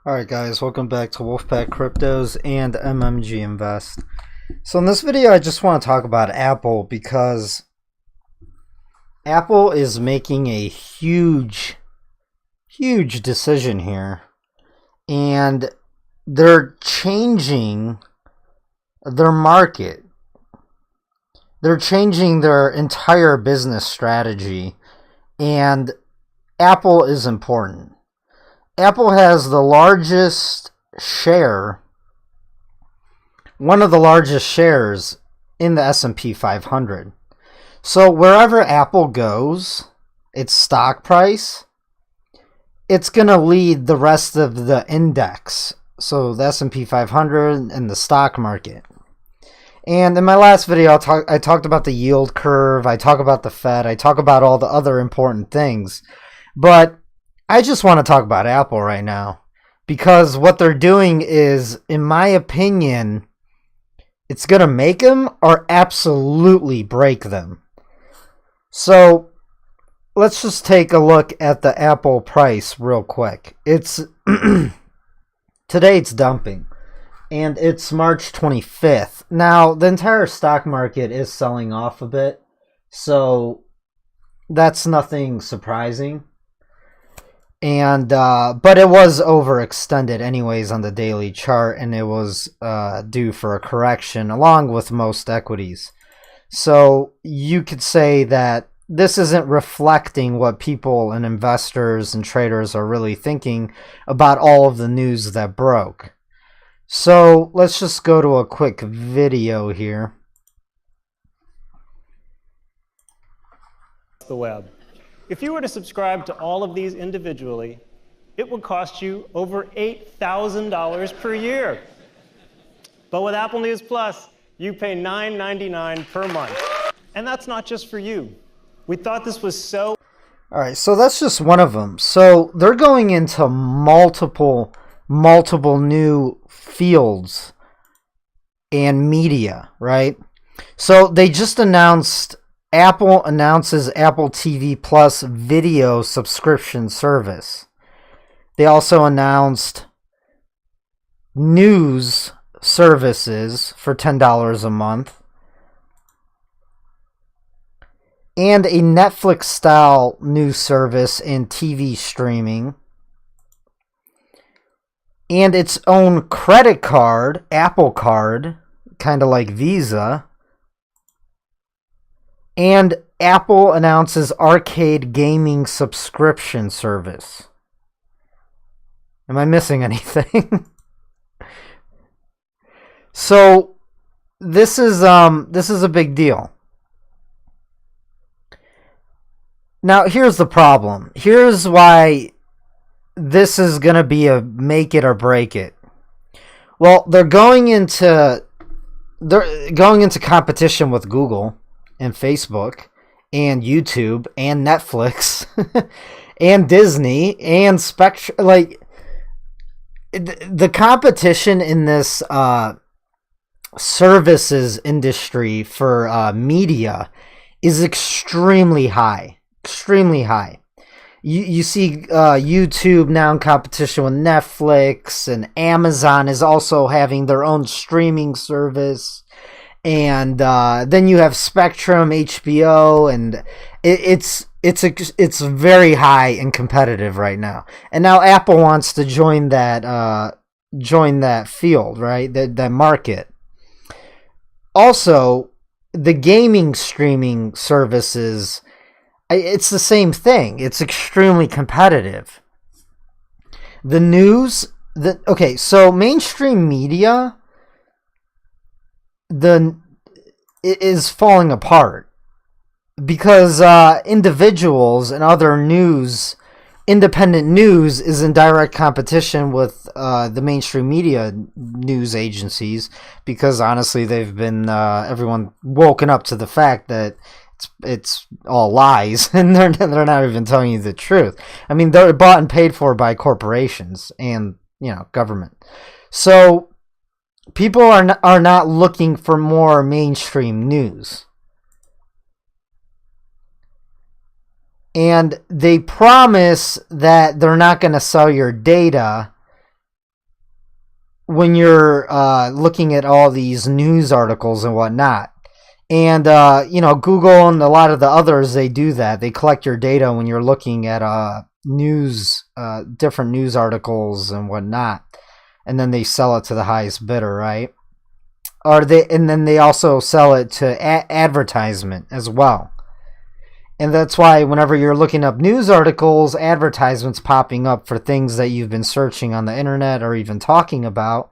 Alright guys, welcome back to WolfPack Cryptos and MMGinvest. So in this video I just want to talk about Apple because Apple is making a huge decision here, and they're changing their market. They're changing their entire business strategy, and Apple is important. Apple has the largest share, one of the largest shares in the S&P 500. So wherever Apple goes, its stock price, it's going to lead the rest of the index. So the S&P 500 and the stock market. And in my last video, I talked about the yield curve, I talk about the Fed, I talk about all the other important things. But I just want to talk about Apple right now, because what they're doing is, in my opinion, it's going to make them or absolutely break them. So let's just take a look at the Apple price real quick. It's today it's dumping, and it's March 25th. Now, the entire stock market is selling off a bit, so that's nothing surprising. And but it was overextended anyways on the daily chart, and it was due for a correction along with most equities. So you could say that this isn't reflecting what people and investors and traders are really thinking about all of the news that broke. So let's just go to a quick video here. The web. If you were to subscribe to all of these individually, it would cost you over $8,000 per year. But with Apple News Plus, you pay $9.99 per month. And that's not just for you. We thought this was so... Alright, so that's just one of them. So they're going into multiple new fields and media, right? So they just announced... Apple announces Apple TV Plus video subscription service. They also announced news services for $10 a month, and a Netflix-style news service and TV streaming, and its own credit card, Apple Card, kind of like Visa. And Apple announces arcade gaming subscription service. Am I missing anything? So this is a big deal. Now here's the problem. Here's why this is going to be a make it or break it. Well, they're going into competition with Google and Facebook and YouTube and Netflix and Disney and Spectrum. Like, the competition in this services industry for media is extremely high. You see YouTube now in competition with Netflix, and Amazon is also having their own streaming service. And then you have Spectrum, HBO, and it's very high and competitive right now. And now Apple wants to join that field, right? That market. Also, the gaming streaming services, it's the same thing. It's extremely competitive. The news, okay, so mainstream media, it is falling apart because individuals and other independent news is in direct competition with the mainstream media news agencies, because honestly they've been everyone woken up to the fact that it's all lies, and they're not even telling you the truth. I mean, they're bought and paid for by corporations and government. So people are not looking for more mainstream news. And they promise that they're not going to sell your data when you're looking at all these news articles and whatnot. And, Google and a lot of the others, they do that. They collect your data when you're looking at different news articles and whatnot. And then they sell it to the highest bidder, right? And then they also sell it to advertisement as well. And that's why whenever you're looking up news articles, advertisements popping up for things that you've been searching on the internet or even talking about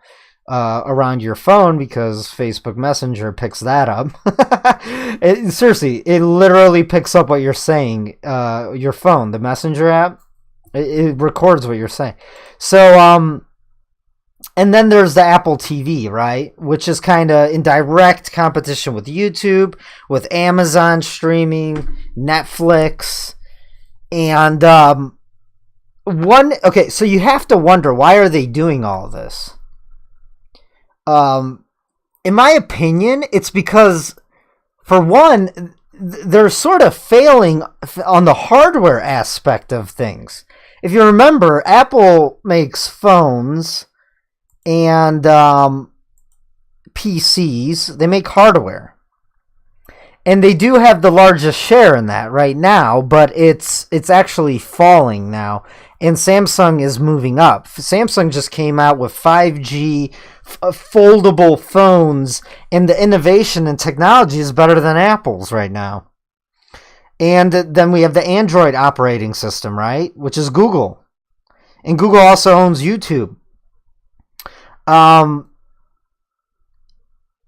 around your phone, because Facebook Messenger picks that up. Seriously, it literally picks up what you're saying. Your phone, the Messenger app, it records what you're saying. So, and then there's the Apple TV, right? Which is kind of in direct competition with YouTube, with Amazon streaming, Netflix, and so you have to wonder, why are they doing all this? In my opinion, it's because, for one, they're sort of failing on the hardware aspect of things. If you remember, Apple makes phones and PCs. They make hardware, and they do have the largest share in that right now, but it's actually falling now, and Samsung is moving up. Samsung just came out with 5G foldable phones, and the innovation and technology is better than Apple's right now. And then we have the Android operating system, right, which is Google, and Google also owns YouTube. And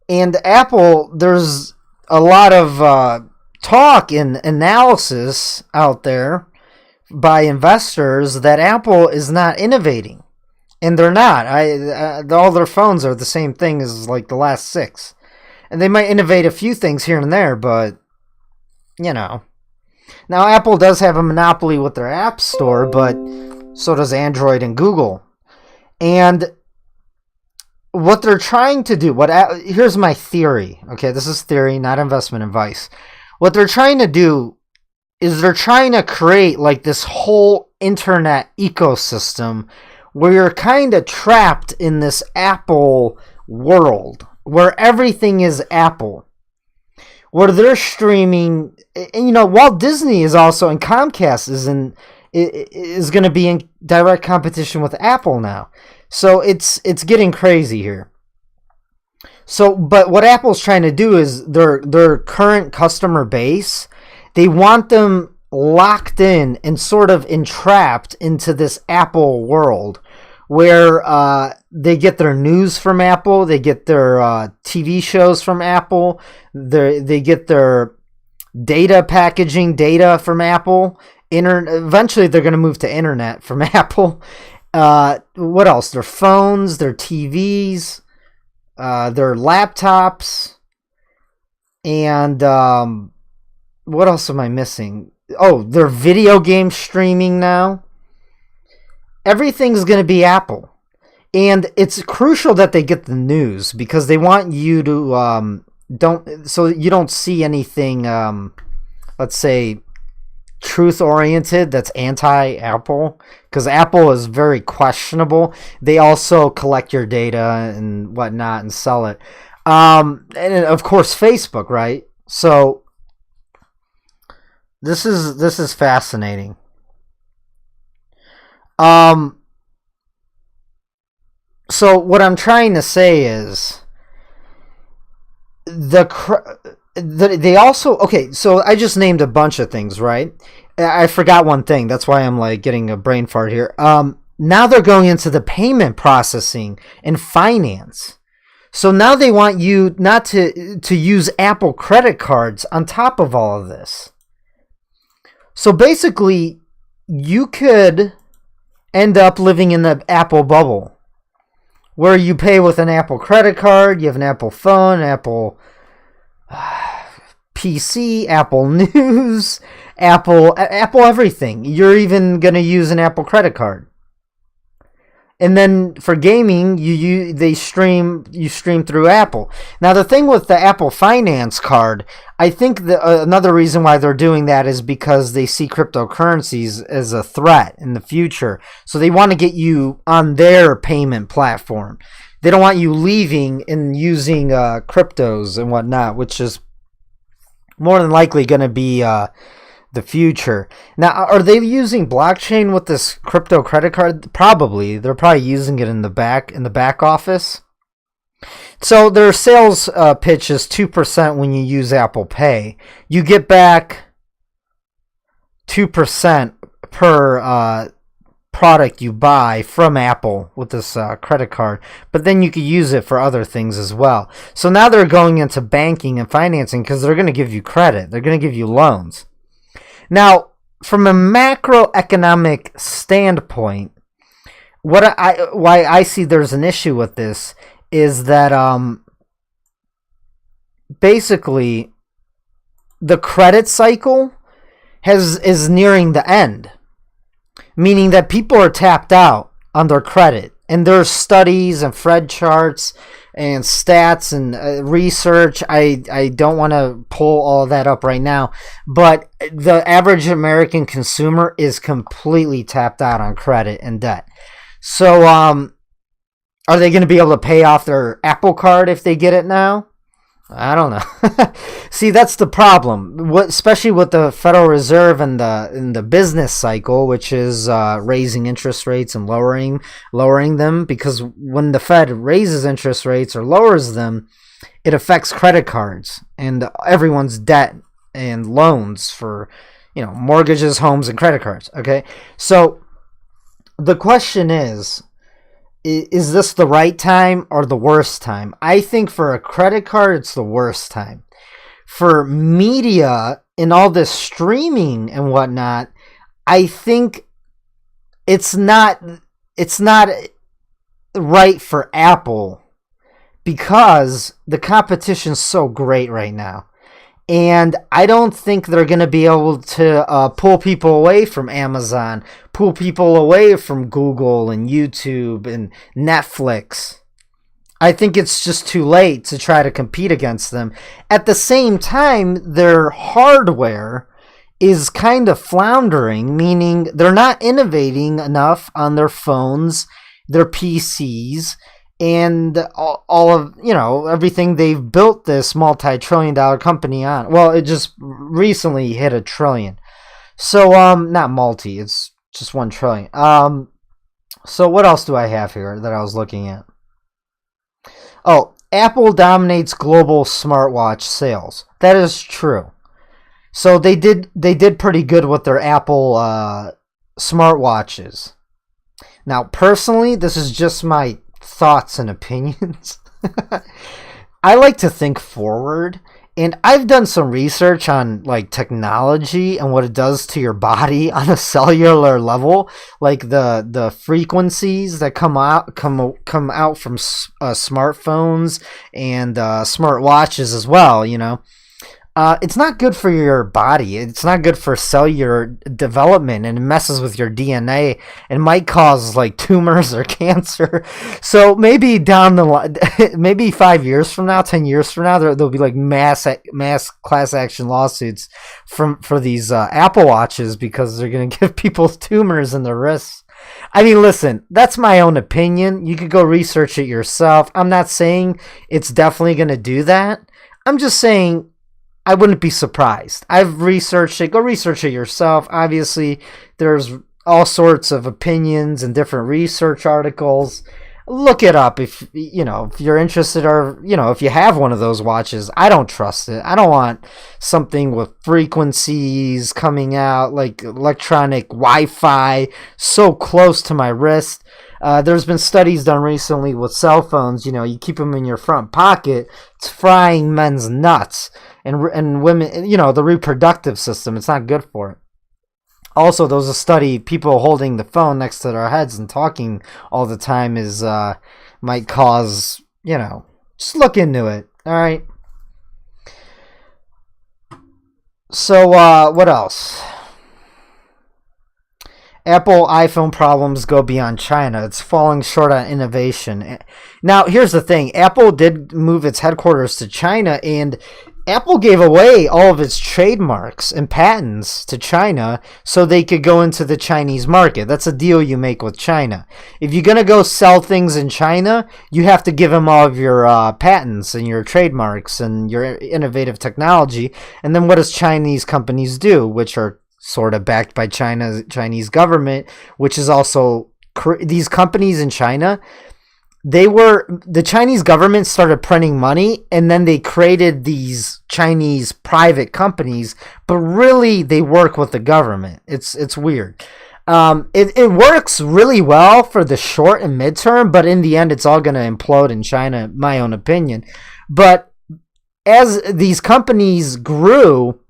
Apple, there's a lot of talk and analysis out there by investors that Apple is not innovating, and they're not. All their phones are the same thing as like the last 6, and they might innovate a few things here and there, but now Apple does have a monopoly with their App Store, but so does Android and Google. And what they're trying to do, here's my theory. Okay, this is theory, not investment advice. What they're trying to do is they're trying to create like this whole internet ecosystem where you're kind of trapped in this Apple world where everything is Apple, where they're streaming. And Walt Disney is also, and Comcast is going to be in direct competition with Apple now. So it's getting crazy here. So, but what Apple's trying to do is their current customer base, they want them locked in and sort of entrapped into this Apple world where they get their news from Apple, they get their TV shows from Apple, they get their data from Apple. Eventually they're going to move to internet from Apple. What else? Their phones, their TVs, their laptops, and what else am I missing? Oh, their video game streaming now. Everything's going to be Apple. And it's crucial that they get the news, because they want you to so you don't see anything, let's say, truth-oriented that's anti-Apple, because Apple is very questionable. They also collect your data and whatnot and sell it. And of course, Facebook, right? So this is fascinating. So what I'm trying to say is they also, okay, so I just named a bunch of things, right? I forgot one thing. That's why I'm like getting a brain fart here. Now they're going into the payment processing and finance. So now they want you not to use Apple credit cards on top of all of this. So basically, you could end up living in the Apple bubble, where you pay with an Apple credit card, you have an Apple phone, Apple PC, Apple News, Apple everything. You're even going to use an Apple credit card. And then for gaming, you stream through Apple. Now the thing with the Apple Finance card, I think another reason why they're doing that is because they see cryptocurrencies as a threat in the future. So they want to get you on their payment platform. They don't want you leaving and using cryptos and whatnot, which is more than likely going to be the future. Now, are they using blockchain with this crypto credit card? Probably. They're probably using it in the back office. So their sales pitch is 2% when you use Apple Pay. You get back 2% per product you buy from Apple with this credit card, but then you could use it for other things as well. So now they're going into banking and financing because they're going to give you credit. They're going to give you loans. Now, from a macroeconomic standpoint, why I see there's an issue with this is that basically the credit cycle is nearing the end, meaning that people are tapped out on their credit. And there's studies and Fed charts and stats and research. I don't want to pull all that up right now, but the average American consumer is completely tapped out on credit and debt. So are they going to be able to pay off their Apple Card if they get it now? I don't know. See, that's the problem. Especially with the Federal Reserve and the business cycle, which is raising interest rates and lowering them. Because when the Fed raises interest rates or lowers them, it affects credit cards and everyone's debt and loans for, mortgages, homes, and credit cards. Okay, so the question is this the right time or the worst time? I think for a credit card, it's the worst time. For media and all this streaming and whatnot, I think it's not right for Apple because the competition's so great right now. And I don't think they're going to be able to pull people away from Amazon, pull people away from Google and YouTube and Netflix. I think it's just too late to try to compete against them. At the same time, their hardware is kind of floundering, meaning they're not innovating enough on their phones, their PCs, and all of, everything they've built this multi-trillion-dollar company on. Well, it just recently hit $1 trillion. So, not multi, it's just $1 trillion. So what else do I have here that I was looking at? Oh, Apple dominates global smartwatch sales. That is true. So they did pretty good with their Apple smartwatches. Now, personally, this is just my thoughts and opinions. I like to think forward, and I've done some research on like technology and what it does to your body on a cellular level, like the frequencies that come out from smartphones and smartwatches as well. It's not good for your body. It's not good for cellular development, and it messes with your DNA and might cause like tumors or cancer. So maybe down the line, maybe 5 years from now, 10 years from now, there'll be like mass class action lawsuits for these Apple Watches because they're going to give people tumors in their wrists. I mean, listen, that's my own opinion. You could go research it yourself. I'm not saying it's definitely going to do that. I'm just saying I wouldn't be surprised. I've researched it. Go research it yourself. Obviously, there's all sorts of opinions and different research articles. Look it up if you're interested, or if you have one of those watches. I don't trust it. I don't want something with frequencies coming out like electronic Wi-Fi so close to my wrist. There's been studies done recently with cell phones. You keep them in your front pocket. It's frying men's nuts. And women, the reproductive system, it's not good for it. Also, there was a study, people holding the phone next to their heads and talking all the time might cause, just look into it, all right? So, what else? Apple iPhone problems go beyond China. It's falling short on innovation. Now, here's the thing. Apple did move its headquarters to China, and Apple gave away all of its trademarks and patents to China so they could go into the Chinese market. That's a deal you make with China. If you're going to go sell things in China, you have to give them all of your patents and your trademarks and your innovative technology. And then what does Chinese companies do, which are sort of backed by Chinese government, which is also these companies in China. The Chinese government started printing money, and then they created these Chinese private companies, but really they work with the government. It's weird. It works really well for the short and midterm, but in the end, it's all going to implode in China, my own opinion. But as these companies grew,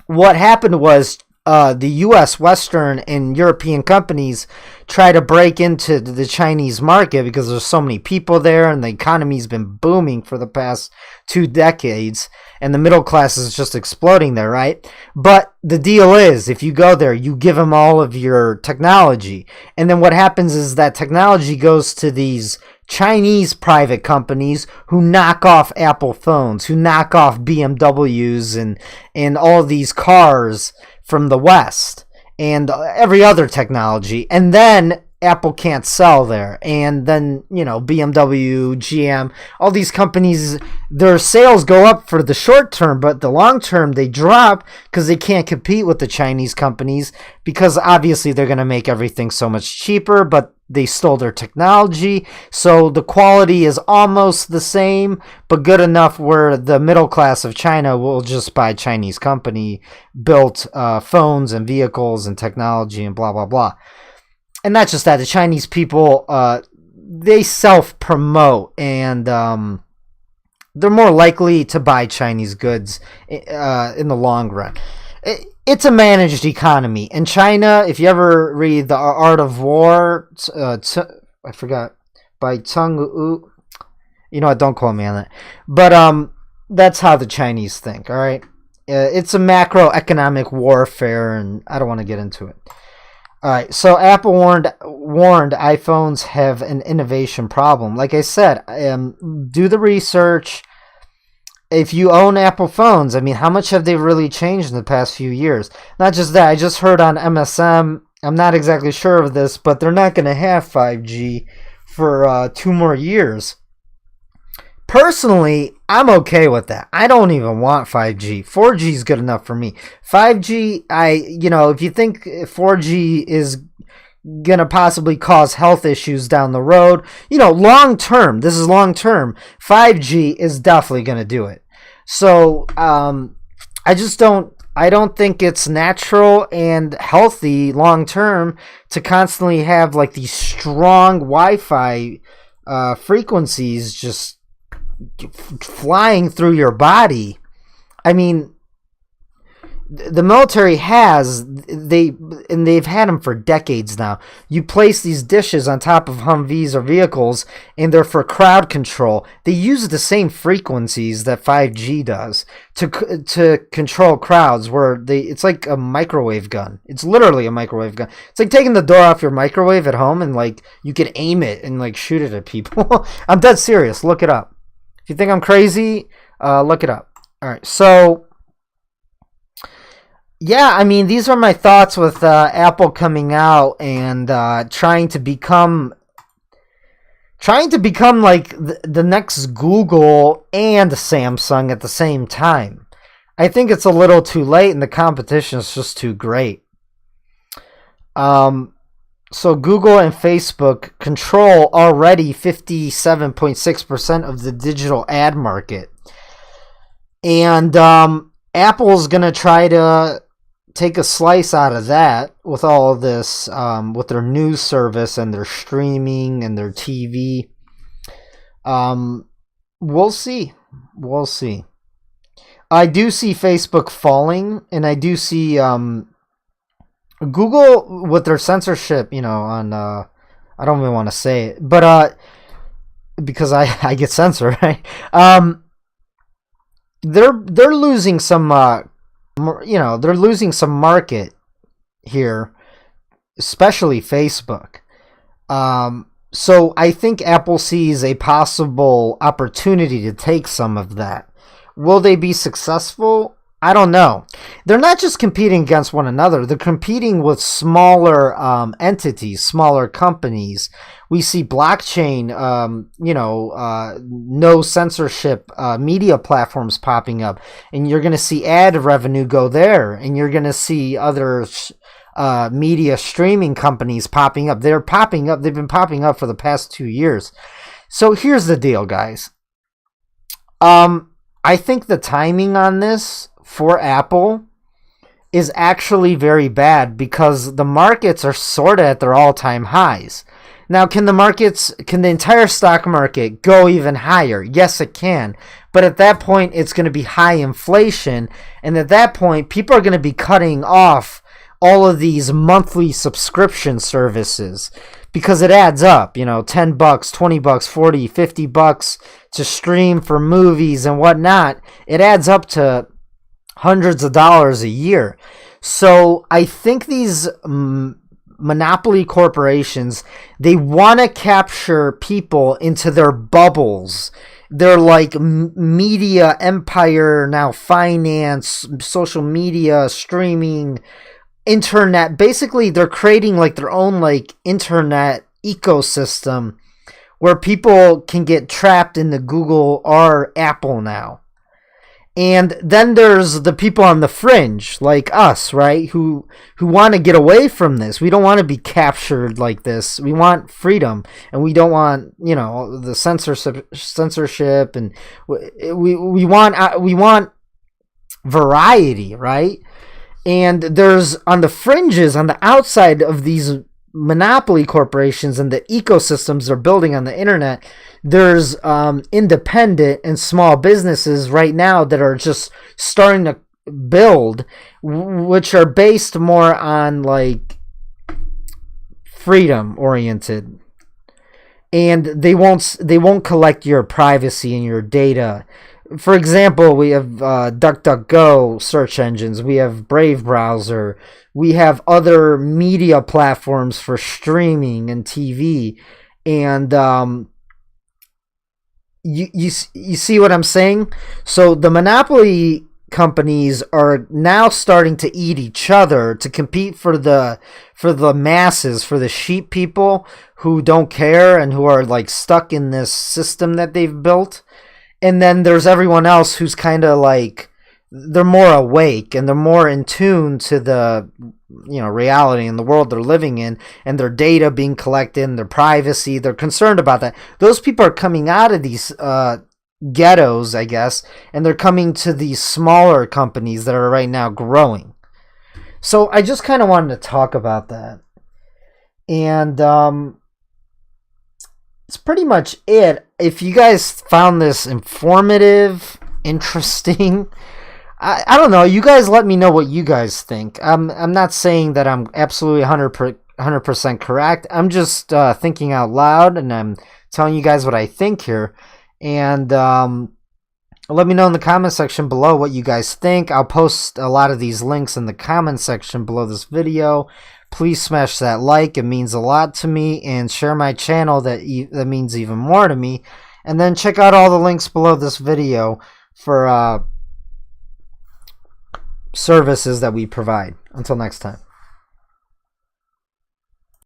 what happened was the U.S., Western, and European companies try to break into the Chinese market because there's so many people there and the economy's been booming for the past 2 decades and the middle class is just exploding there, right? But the deal is, if you go there, you give them all of your technology. And then what happens is that technology goes to these Chinese private companies who knock off Apple phones, who knock off BMWs and all these cars from the West and every other technology. And then Apple can't sell there. And then, BMW, GM, all these companies, their sales go up for the short term, but the long term they drop because they can't compete with the Chinese companies because obviously they're going to make everything so much cheaper, but they stole their technology. So the quality is almost the same, but good enough where the middle class of China will just buy Chinese company built phones and vehicles and technology and blah, blah, blah. And not just that, the Chinese people, they self-promote and they're more likely to buy Chinese goods in the long run. It's a managed economy. In China, if you ever read The Art of War, I forgot, by Tsung Wu, don't quote me on that. But that's how the Chinese think, all right? It's a macroeconomic warfare, and I don't want to get into it. All right, so Apple warned iPhones have an innovation problem. Like I said, do the research. If you own Apple phones, how much have they really changed in the past few years? Not just that, I just heard on MSM, I'm not exactly sure of this, but they're not going to have 5G for 2 more years. Personally, I'm okay with that. I don't even want 5G. 4G is good enough for me. 5G, if you think 4G is going to possibly cause health issues down the road, long term, this is long term, 5G is definitely going to do it. So, I don't think it's natural and healthy long term to constantly have like these strong Wi-Fi frequencies just flying through your body. The military they've had them for decades now. You place these dishes on top of Humvees or vehicles, and they're for crowd control. They use the same frequencies that 5G does to control crowds. It's like a microwave gun. It's literally a microwave gun. It's like taking the door off your microwave at home and like you can aim it and like shoot it at people. I'm dead serious. Look it up. If you think I'm crazy, look it up. All right, so. Yeah, these are my thoughts with Apple coming out and trying to become like the next Google and Samsung at the same time. I think it's a little too late and the competition is just too great. So Google and Facebook control already 57.6% of the digital ad market. And Apple's going to try to take a slice out of that with all of this, with their news service and their streaming and their TV. We'll see. I do see Facebook falling, and I do see Google with their censorship, on I don't even want to say it, but because I get censored, right? They're losing some they're losing some market here especially Facebook. So I think Apple sees a possible opportunity to take some of that. Will they be successful? I don't know. They're not just competing against one another. They're competing with smaller entities, smaller companies. We see blockchain, no censorship media platforms popping up. And you're going to see ad revenue go there. And you're going to see other media streaming companies popping up. They're popping up. They've been popping up for the past 2 years. So here's the deal, guys. I think the timing on this for Apple is actually very bad because the markets are sort of at their all-time highs. Now, can the entire stock market go even higher? Yes, it can. But at that point, it's going to be high inflation. And at that point, people are going to be cutting off all of these monthly subscription services because it adds up, $10, $20, $40, $50 to stream for movies and whatnot. It adds up to hundreds of dollars a year. So I think these monopoly corporations, they want to capture people into their bubbles. They're like media empire now, finance, social media, streaming, internet. Basically, they're creating like their own like internet ecosystem where people can get trapped in the Google or Apple now. And then there's the people on the fringe, like us, right? Who want to get away from this. We don't want to be captured like this. We want freedom, and we don't want, the censorship, and we want variety, right? And there's on the fringes, on the outside of these monopoly corporations and the ecosystems they're building on the internet, there's independent and small businesses right now that are just starting to build, which are based more on like freedom oriented, and they won't collect your privacy and your data. For example, we have DuckDuckGo search engines, we have Brave browser, we have other media platforms for streaming and TV, and you see what I'm saying? So the monopoly companies are now starting to eat each other to compete for the masses, for the sheep people who don't care and who are like stuck in this system that they've built. And then there's everyone else who's kind of like, they're more awake and they're more in tune to the reality in the world they're living in, and their data being collected and their privacy. They're concerned about that. Those people are coming out of these ghettos, I guess, and they're coming to these smaller companies that are right now growing. So I just kind of wanted to talk about that. And it's pretty much it. If you guys found this informative, interesting, I don't know. You guys let me know what you guys think. I'm not saying that I'm absolutely 100% correct. I'm just thinking out loud, and I'm telling you guys what I think here. And let me know in the comment section below what you guys think. I'll post a lot of these links in the comment section below this video. Please smash that like. It means a lot to me. And share my channel. That means even more to me. And then check out all the links below this video for services that we provide. Until next time.